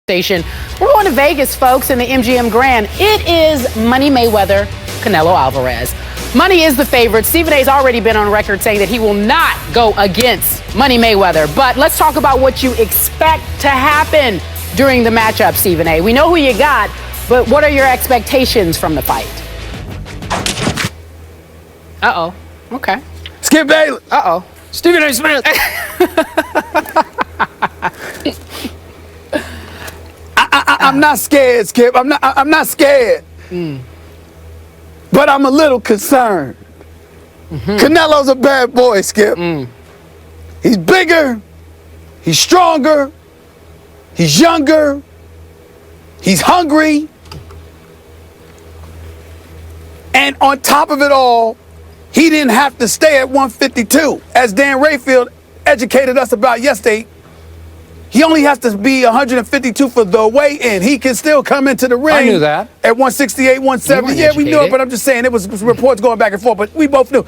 Station. We're going to Vegas, folks, in the MGM Grand. It is Money Mayweather, Canelo Alvarez. Money is the favorite. Stephen A's already been on record saying that he will not go against Money Mayweather. But let's talk about what you expect to happen during the matchup, Stephen A. We know who you got, but what are your expectations from the fight? Uh-oh. Okay. Skip Bayless. Uh-oh. Stephen A. Smith. I'm not scared, Skip. I'm not scared. But I'm a little concerned. Canelo's a bad boy, Skip. He's bigger. He's stronger. He's younger. He's hungry. And on top of it all, he didn't have to stay at 152. As Dan Rayfield educated us about yesterday, he only has to be 152 for the weigh-in. He can still come into the ring. I knew that. At 168, 170. Yeah, we knew it, but I'm just saying, it was reports going back and forth, but we both knew.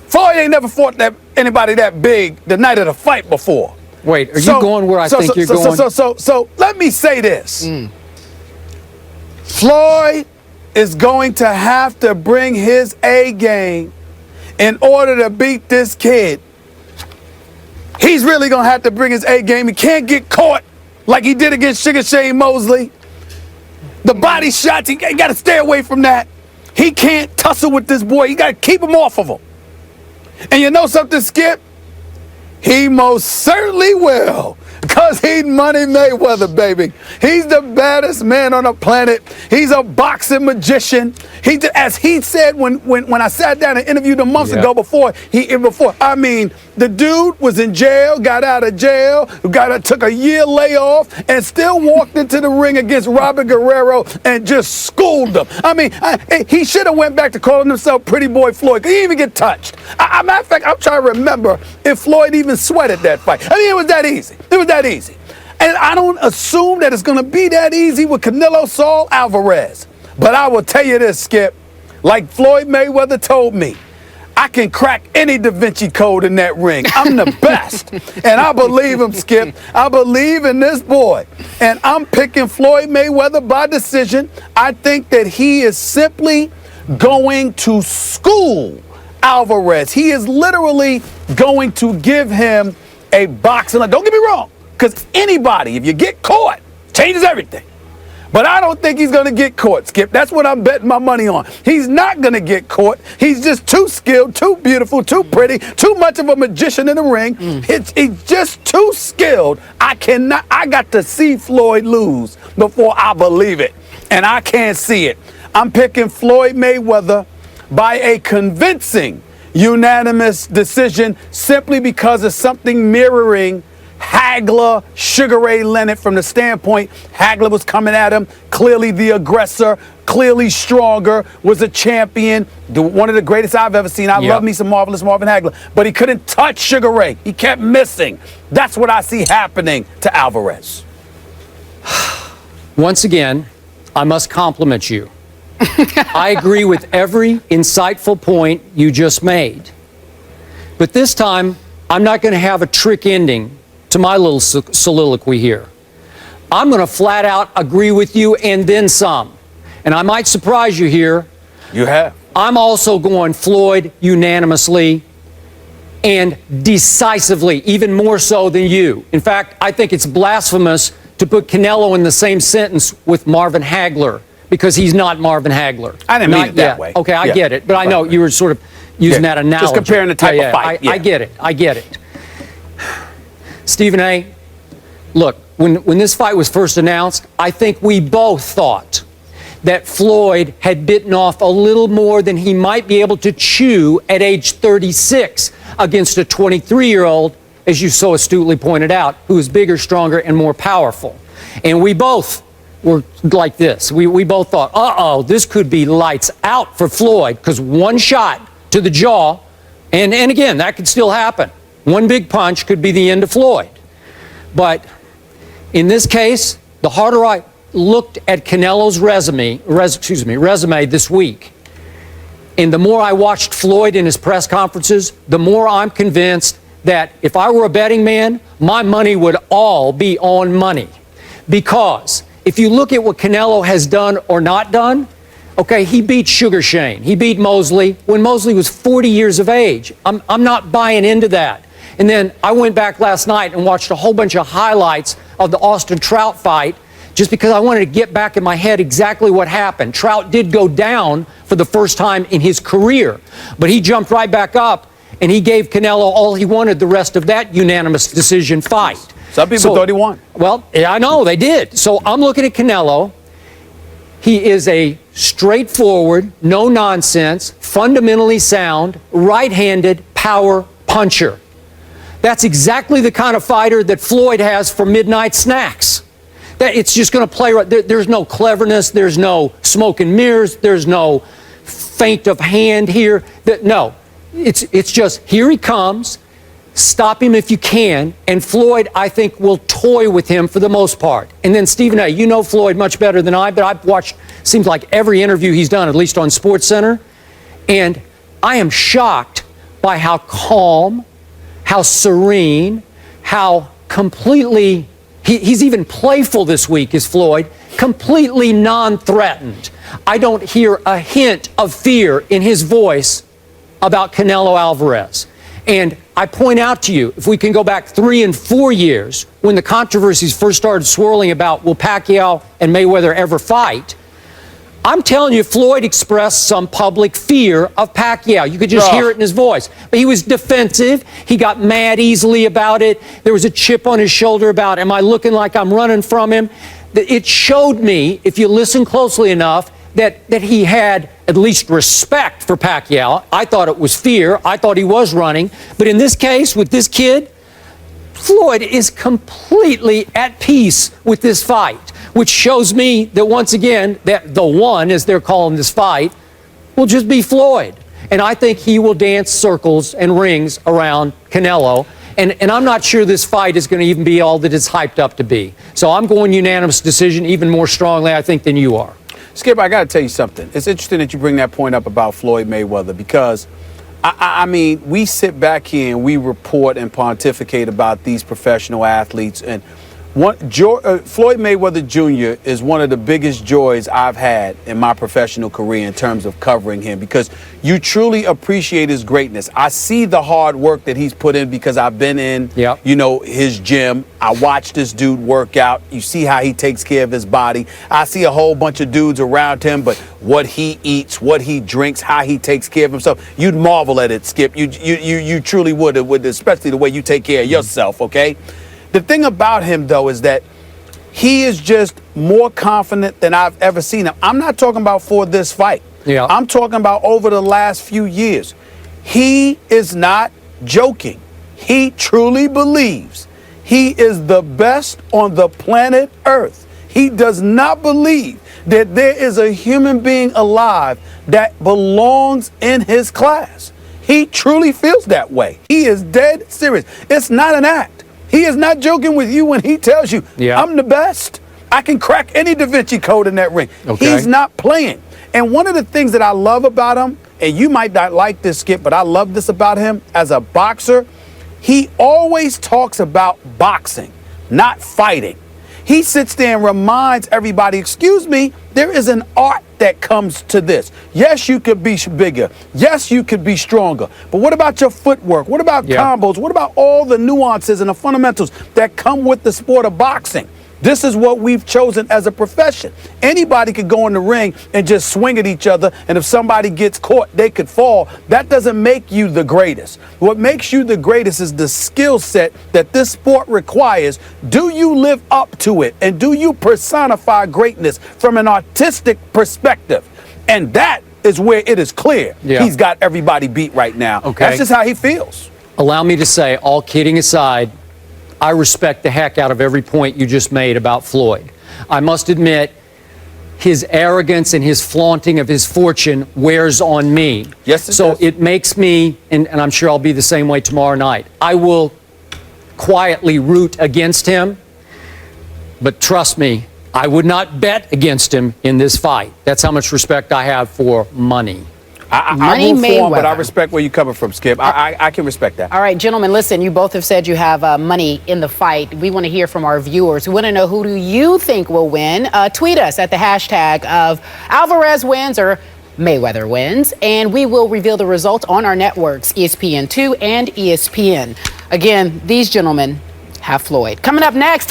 Floyd ain't never fought anybody that big the night of the fight before. Wait, are you going where I think you're going? So let me say this. Floyd is going to have to bring his A game in order to beat this kid. He's really going to have to bring his A game. He can't get caught like he did against Sugar Shane Mosley. The body shots, he got to stay away from that. He can't tussle with this boy. You got to keep him off of him. And you know something, Skip? He most certainly will, because he's Money Mayweather, baby. He's the baddest man on the planet. He's a boxing magician. As he said when I sat down and interviewed him months ago before, I mean, the dude was in jail, got out of jail, took a year layoff, and still walked into the ring against Robert Guerrero and just schooled him. I mean, he should have went back to calling himself Pretty Boy Floyd. He didn't even get touched. Matter of fact, I'm trying to remember if Floyd even sweated that fight. I mean, it was that easy. It was that easy. And I don't assume that it's going to be that easy with Canelo Saul Alvarez. But I will tell you this, Skip, like Floyd Mayweather told me, I can crack any Da Vinci Code in that ring. I'm the best. And I believe him, Skip. I believe in this boy. And I'm picking Floyd Mayweather by decision. I think that he is simply going to school Alvarez. He is literally going to give him a boxing. Don't get me wrong, because anybody, if you get caught, changes everything. But I don't think he's going to get caught, Skip. That's what I'm betting my money on. He's not going to get caught. He's just too skilled, too beautiful, too pretty, too much of a magician in the ring. He's just too skilled. I got to see Floyd lose before I believe it. And I can't see it. I'm picking Floyd Mayweather by a convincing unanimous decision simply because of something mirroring Hagler, Sugar Ray Leonard from the standpoint Hagler was coming at him, clearly the aggressor, clearly stronger, was a champion, one of the greatest I've ever seen. I love me some Marvelous Marvin Hagler, but he couldn't touch Sugar Ray. He kept missing. That's what I see happening to Alvarez. Once again, I must compliment you. I agree with every insightful point you just made. But this time, I'm not going to have a trick ending to my little soliloquy here. I'm going to flat out agree with you and then some. And I might surprise you here. You have. I'm also going Floyd unanimously and decisively, even more so than you. In fact, I think it's blasphemous to put Canelo in the same sentence with Marvin Hagler, because he's not Marvin Hagler. I didn't mean it that way. Okay, I get it. But I know you were sort of using that analogy. Just comparing the type of fight. I get it. I get it. Stephen A., look, when this fight was first announced, I think we both thought that Floyd had bitten off a little more than he might be able to chew at age 36 against a 23-year-old, as you so astutely pointed out, who is bigger, stronger, and more powerful. And we both were like this. We both thought, this could be lights out for Floyd, because one shot to the jaw, and again, that could still happen. One big punch could be the end of Floyd. But in this case, the harder I looked at Canelo's resume this week, and the more I watched Floyd in his press conferences, the more I'm convinced that if I were a betting man, my money would all be on money. Because if you look at what Canelo has done or not done, okay, he beat Sugar Shane. He beat Mosley when Mosley was 40 years of age. I'm not buying into that. And then I went back last night and watched a whole bunch of highlights of the Austin Trout fight just because I wanted to get back in my head exactly what happened. Trout did go down for the first time in his career, but he jumped right back up and he gave Canelo all he wanted the rest of that unanimous decision fight. Some people thought he won. Well, yeah, I know, they did. So I'm looking at Canelo. He is a straightforward, no-nonsense, fundamentally sound, right-handed power puncher. That's exactly the kind of fighter that Floyd has for midnight snacks. That it's just going to play right. There's no cleverness. There's no smoke and mirrors. There's no feint of hand here. No, it's just here he comes. Stop him if you can. And Floyd, I think, will toy with him for the most part. And then Stephen A., you know Floyd much better than I, but I've watched, seems like every interview he's done, at least on SportsCenter. And I am shocked by how calm, how serene, how completely, he's even playful this week, is Floyd, completely non-threatened. I don't hear a hint of fear in his voice about Canelo Alvarez. And I point out to you, if we can go back 3 and 4 years, when the controversies first started swirling about will Pacquiao and Mayweather ever fight, I'm telling you, Floyd expressed some public fear of Pacquiao. You could just hear it in his voice. But he was defensive. He got mad easily about it. There was a chip on his shoulder about, am I looking like I'm running from him? It showed me, if you listen closely enough, that he had at least respect for Pacquiao. I thought it was fear. I thought he was running. But in this case, with this kid, Floyd is completely at peace with this fight, which shows me that once again, that the one, as they're calling this fight, will just be Floyd. And I think he will dance circles and rings around Canelo. And I'm not sure this fight is going to even be all that it's hyped up to be. So I'm going unanimous decision even more strongly, I think, than you are. Skip, I got to tell you something. It's interesting that you bring that point up about Floyd Mayweather because, I mean, we sit back here and we report and pontificate about these professional athletes. And Floyd Mayweather Jr. is one of the biggest joys I've had in my professional career in terms of covering him because you truly appreciate his greatness. I see the hard work that he's put in because I've been in, his gym. I watch this dude work out. You see how he takes care of his body. I see a whole bunch of dudes around him, but what he eats, what he drinks, how he takes care of himself, you'd marvel at it, Skip. You truly would, especially the way you take care of yourself, okay? The thing about him, though, is that he is just more confident than I've ever seen him. I'm not talking about for this fight. Yeah. I'm talking about over the last few years. He is not joking. He truly believes he is the best on the planet Earth. He does not believe that there is a human being alive that belongs in his class. He truly feels that way. He is dead serious. It's not an act. He is not joking with you when he tells you, I'm the best. I can crack any Da Vinci Code in that ring. Okay. He's not playing. And one of the things that I love about him, and you might not like this, Skip, but I love this about him as a boxer, he always talks about boxing, not fighting. He sits there and reminds everybody, excuse me, there is an art that comes to this. Yes, you could be bigger. Yes, you could be stronger. But what about your footwork? What about combos? What about all the nuances and the fundamentals that come with the sport of boxing? This is what we've chosen as a profession. Anybody could go in the ring and just swing at each other, and if somebody gets caught, they could fall. That doesn't make you the greatest. What makes you the greatest is the skill set that this sport requires. Do you live up to it? And do you personify greatness from an artistic perspective? And that is where it is clear he's got everybody beat right now. Okay. That's just how he feels. Allow me to say, all kidding aside, I respect the heck out of every point you just made about Floyd. I must admit, his arrogance and his flaunting of his fortune wears on me. Yes, it so does. it makes me, and I'm sure I'll be the same way tomorrow night, I will quietly root against him, but trust me, I would not bet against him in this fight. That's how much respect I have for money. I Money root for him, but I Mayweather. respect where you're coming from, Skip. I can respect that. All right, gentlemen, listen, you both have said you have money in the fight. We want to hear from our viewers. We want to know, who do you think will win? Tweet us at the hashtag of Alvarez wins or Mayweather wins, and we will reveal the results on our networks, ESPN2 and ESPN. Again, these gentlemen have Floyd. Coming up next.